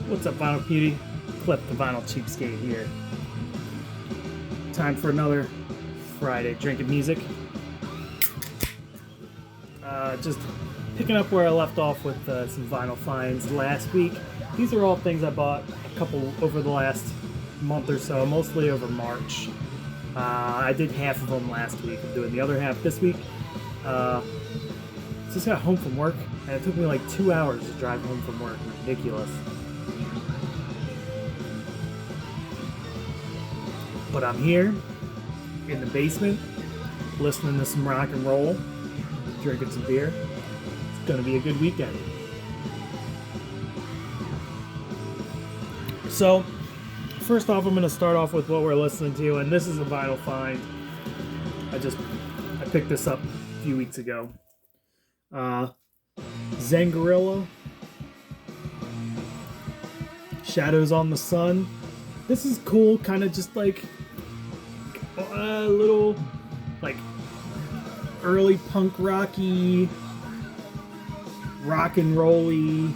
What's up, Vinyl Beauty? Clip the Vinyl Cheapskate here. Time for another Friday drinking music. Just picking up where I left off with some vinyl finds last week. These are all things I bought a couple over the last month or so, mostly over March. I did half of them last week. I'm doing the other half this week. Just got home from work, and it took me like 2 hours to drive home from work. Ridiculous. But I'm here in the basement, listening to some rock and roll, drinking some beer. It's gonna be a good weekend. So, first off, I'm gonna start off with what we're listening to, and this is a vinyl find. I picked this up a few weeks ago. Zangorilla, Shadows on the Sun. This is cool, kind of just like a little like early punk rocky, rock and rolly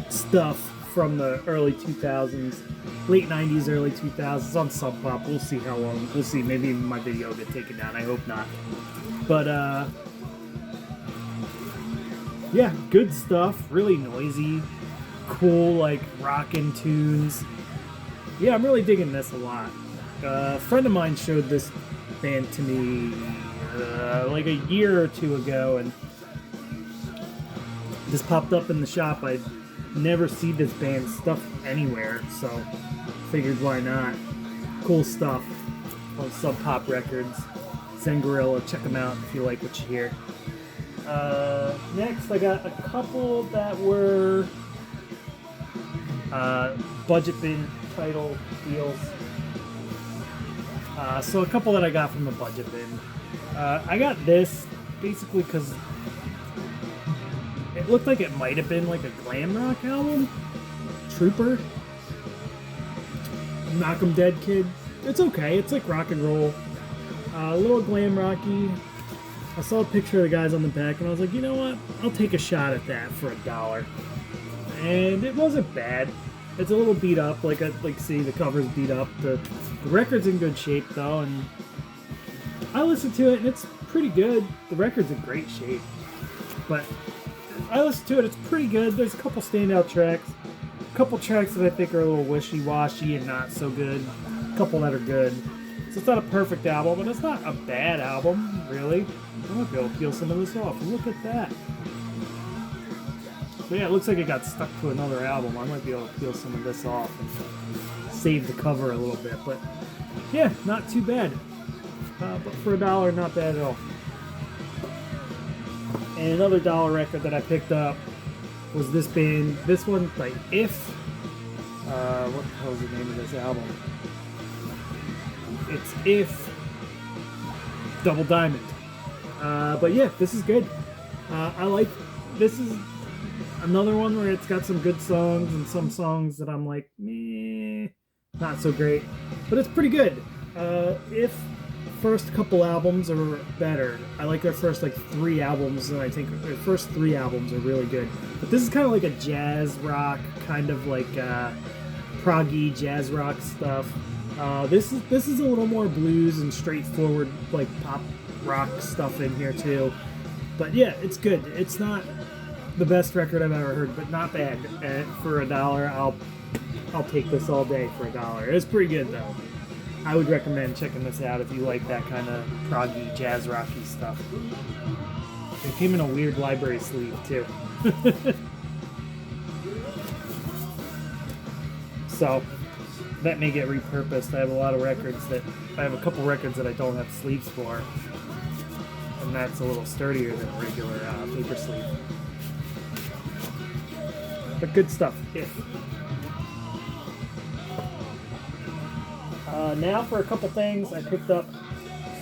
stuff from the early 2000s, late 90s, early 2000s on Sub Pop. We'll see how long. We'll see. Maybe my video will get taken down. I hope not. But yeah, good stuff. Really noisy, cool, like rockin' tunes. Yeah, I'm really digging this a lot. A friend of mine showed this band to me like a year or two ago, and this popped up in the shop. I'd never see this band's stuff anywhere, so figured why not. Cool stuff on Sub Pop Records. Zangorilla, check them out if you like what you hear. Next, I got a couple that were budget bin title deals. So a couple that I got from the budget bin. I got this basically because it looked like it might have been like a glam rock album. Trooper. Knock 'em Dead Kid. It's okay. It's like rock and roll. A little glam rocky. I saw a picture of the guys on the back and I was like, you know what? I'll take a shot at that for $1. And it wasn't bad. It's a little beat up, see the cover's beat up. The record's in good shape though, and I listened to it and it's pretty good. The record's in great shape, but I listened to it. It's pretty good. There's a couple standout tracks, a couple tracks that I think are a little wishy-washy and not so good. A couple that are good. So it's not a perfect album, but it's not a bad album, really. I might be able to peel some of this off. Look at that. So yeah, it looks like it got stuck to another album. I might be able to peel some of this off and save the cover a little bit. But yeah, not too bad. But for $1, not bad at all. And another dollar record that I picked up was this band. This one by If. What the hell is the name of this album? It's If Double Diamond. But yeah, this is good. I like. This is another one where it's got some good songs and some songs that I'm like, meh, not so great. But it's pretty good. If first couple albums are better. I like their first like 3 albums, and I think their first 3 albums are really good. But this is kind of like a jazz rock, kind of like proggy jazz rock stuff. This is a little more blues and straightforward like pop rock stuff in here too. But yeah, it's good. It's not the best record I've ever heard, but not bad. For $1, I'll take this all day for $1. It's pretty good though. I would recommend checking this out if you like that kind of proggy jazz rocky stuff. It came in a weird library sleeve too. So that may get repurposed. I have a couple records that I don't have sleeves for, and that's a little sturdier than a regular paper sleeve. But good stuff. If. Now for a couple things I picked up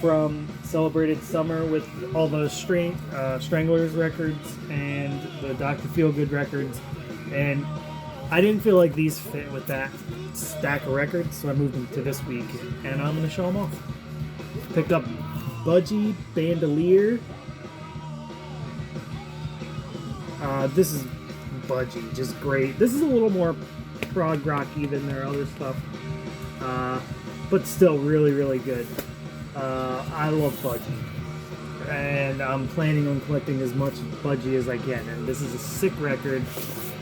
from Celebrated Summer with all those Stranglers records and the Dr. Feelgood records, and I didn't feel like these fit with that stack of records, so I moved them to this week, and I'm going to show them off. Picked up Budgie Bandolier. This is Budgie, just great. This is a little more prog rocky than their other stuff, but still really, really good. I love Budgie, and I'm planning on collecting as much Budgie as I can. And this is a sick record,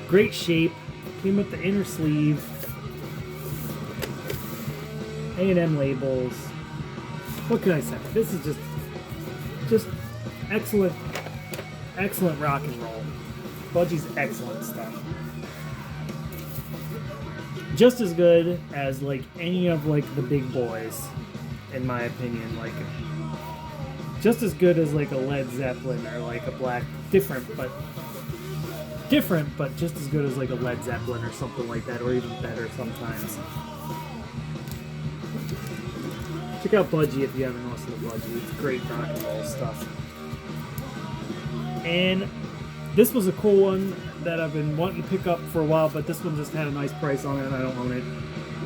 great shape. Came with the inner sleeve, A&M labels. What can I say? This is just excellent, excellent rock and roll. Budgie's excellent stuff. Just as good as like any of like the big boys, in my opinion. Like just as good as like a Led Zeppelin or like a Black, different but just as good as like a Led Zeppelin or something like that, or even better sometimes. Check out Budgie if you haven't listened to Budgie. It's great rock and roll stuff. And this was a cool one that I've been wanting to pick up for a while, but this one just had a nice price on it and I don't own it.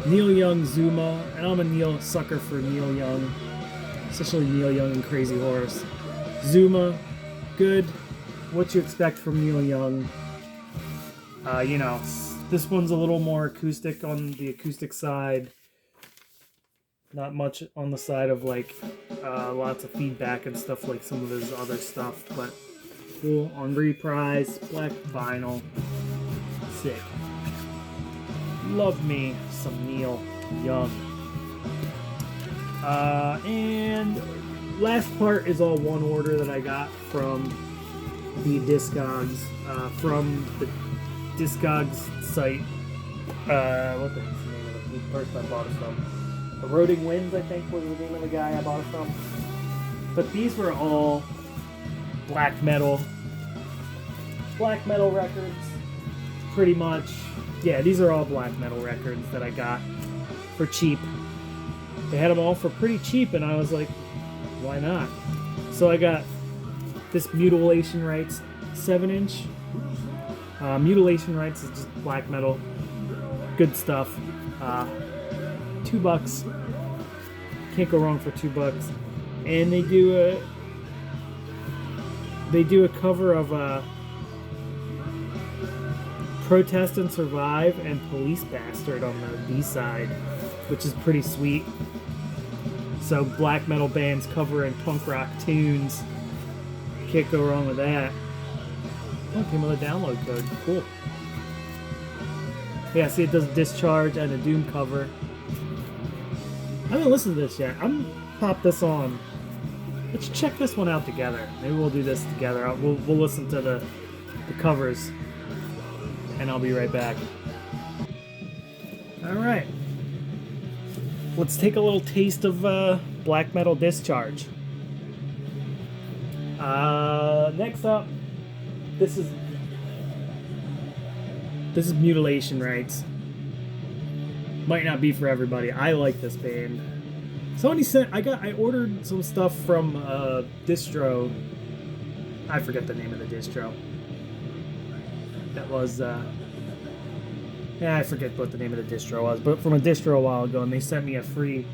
Neil Young Zuma, and I'm a Neil sucker for Neil Young, especially Neil Young and Crazy Horse. Zuma, good. What you expect from Neil Young. You know, this one's a little more acoustic on the acoustic side. Not much on the side of like lots of feedback and stuff like some of his other stuff, but cool on reprise, black vinyl, sick. Love me some Neil Young. And last part is all one order that I got from the Discogs, site. What the heck's the name of the person I bought it from? Eroding Winds, I think, was the name of the guy I bought it from. But these were all black metal records, pretty much. Yeah, these are all black metal records that I got for cheap. They had them all for pretty cheap, and I was like, why not? So I got this Mutilation Rights 7-inch. Mutilation Rights is just black metal, good stuff. $2, can't go wrong for $2. And they do a cover of Protest and Survive and Police Bastard on the B-side, which is pretty sweet. So black metal bands covering punk rock tunes, can't go wrong with that. Oh, it came with a download code, cool. Yeah, see, it does Discharge and a Doom cover. I haven't listened to this yet. I'm gonna pop this on. Let's check this one out together. Maybe we'll do this together. We'll listen to the covers, and I'll be right back. All right. Let's take a little taste of black metal Discharge. Next up, this is Mutilation Rights. Might not be for everybody. I like this band. Somebody sent. I ordered some stuff from distro. I forget the name of the distro. That was. I forget what the name of the distro was, but from a distro a while ago, and they sent me a free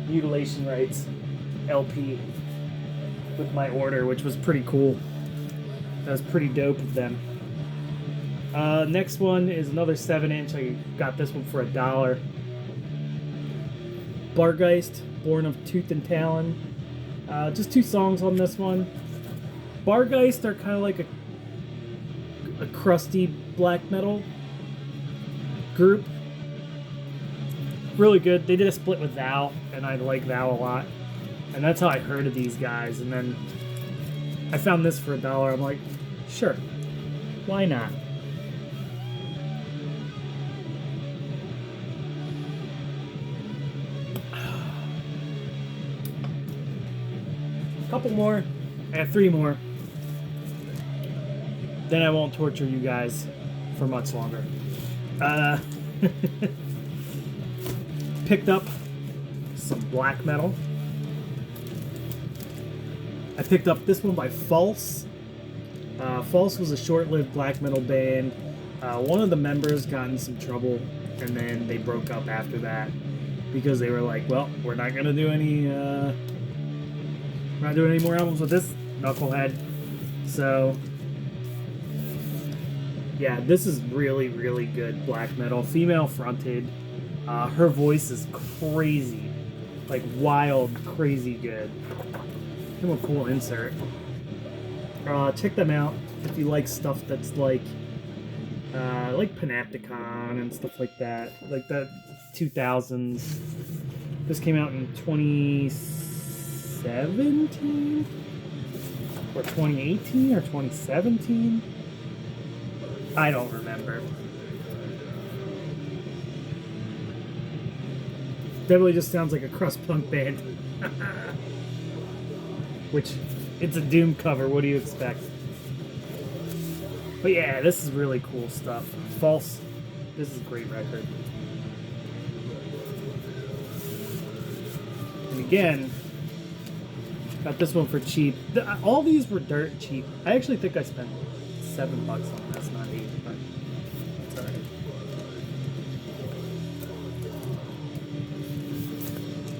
Mutilation Rights LP with my order, which was pretty cool. That was pretty dope of them. Next one is another 7-inch. I got this one for $1. Bargeist, Born of Tooth and Talon. Just 2 songs on this one. Bargeist are kind of like a crusty black metal group. Really good. They did a split with Thou, and I like Thou a lot. And that's how I heard of these guys. And then I found this for $1. I'm like, sure, why not? Couple more. I have 3 more. Then I won't torture you guys for much longer. Picked up some black metal. I picked up this one by False. False was a short-lived black metal band. One of the members got in some trouble, and then they broke up after that because they were like, well, we're not gonna do any not doing any more albums with this knucklehead. So Yeah, this is really, really good black metal. Female fronted. Her voice is crazy. Like wild, crazy good. Kind of a cool insert. Check them out if you like stuff that's like Panopticon and stuff like that. Like that 2000s. This came out in 2017? Or 2018 or 2017? I don't remember. Definitely just sounds like a crust punk band. Which, it's a Doom cover, what do you expect? But yeah, this is really cool stuff. False. This is a great record. And again, got this one for cheap. All these were dirt cheap. I actually think I spent $7 on this, not 8, but it's alright.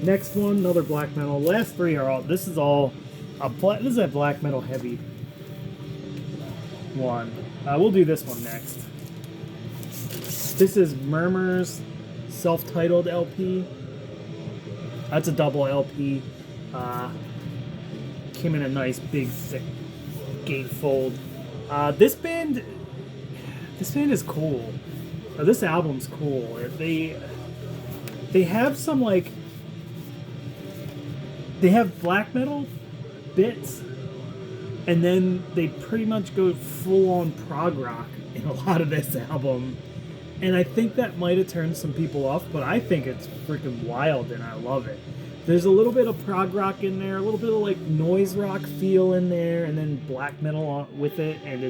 Next one, another black metal. Last three are all. This is all. This is a black metal heavy one. We'll do this one next. This is Murmurs, self-titled LP. That's a double LP. Came in a nice big thick gatefold. This band is cool. This album's cool. They have some like. They have black metal bits, and then they pretty much go full-on prog rock in a lot of this album. And I think that might have turned some people off, but I think it's freaking wild, and I love it. There's a little bit of prog rock in there, a little bit of like noise rock feel in there, and then black metal with it, and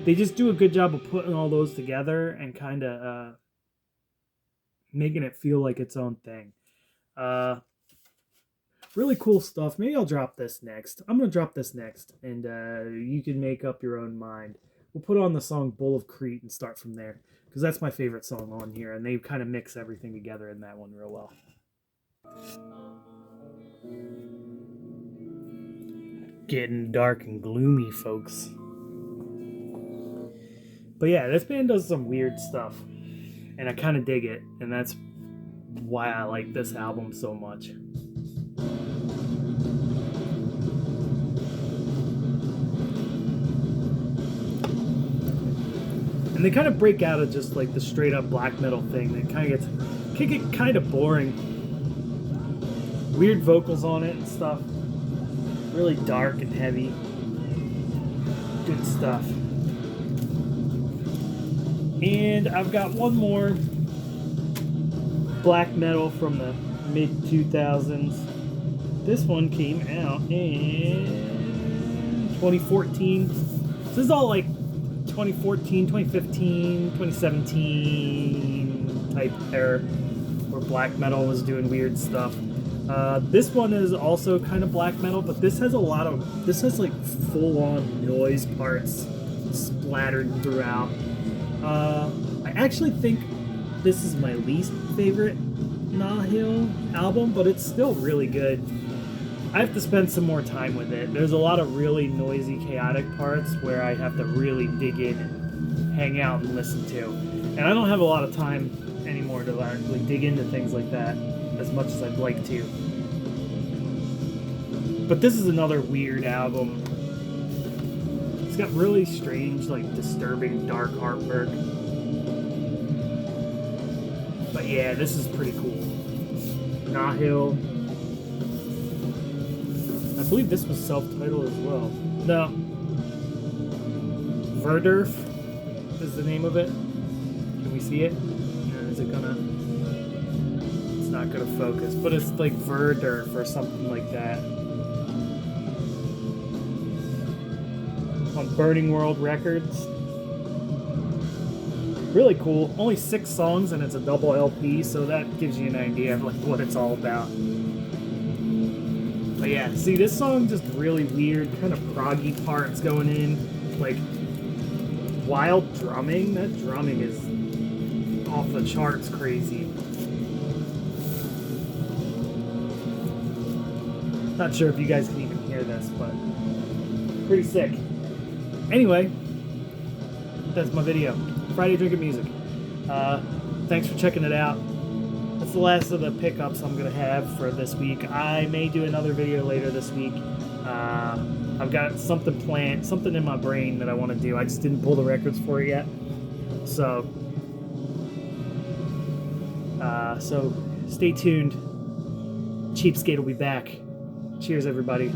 they just do a good job of putting all those together and kind of making it feel like its own thing. Really cool stuff. Maybe I'll drop this next. I'm going to drop this next, and you can make up your own mind. We'll put on the song Bull of Crete and start from there, because that's my favorite song on here, and they kind of mix everything together in that one real well. Getting dark and gloomy, folks. But yeah, this band does some weird stuff, and I kind of dig it, and that's why I like this album so much. And they kind of break out of just like the straight up black metal thing. It kind of can get kind of boring. Weird vocals on it and stuff. Really dark and heavy. Good stuff. And I've got one more black metal from the mid 2000s. This one came out in 2014. This is all like 2014, 2015, 2017 type era where black metal was doing weird stuff. This one is also kind of black metal, but this has like full-on noise parts splattered throughout. I actually think this is my least favorite Nihil album, but it's still really good. I have to spend some more time with it. There's a lot of really noisy, chaotic parts where I have to really dig in and hang out and listen to. And I don't have a lot of time anymore to actually dig into things like that as much as I'd like to. But this is another weird album. It's got really strange, like disturbing, dark artwork. But yeah, this is pretty cool. Nihil. I believe this was self-titled as well. No. Verdurf is the name of it. Can we see it? Or is it gonna... It's not gonna focus. But it's like Verdurf or something like that. On Burning World Records. Really cool. Only 6 songs and it's a double LP, so that gives you an idea of like what it's all about. But yeah, see, this song just really weird, kind of proggy parts going in, like wild drumming. That drumming is off the charts crazy. Not sure if you guys can even hear this, but pretty sick. Anyway, that's my video. Friday Drinking Music. Thanks for checking it out. That's the last of the pickups I'm gonna have for this week. I may do another video later this week. I've got something planned, something in my brain that I want to do. I just didn't pull the records for it yet. So stay tuned. Cheapskate will be back. Cheers, everybody.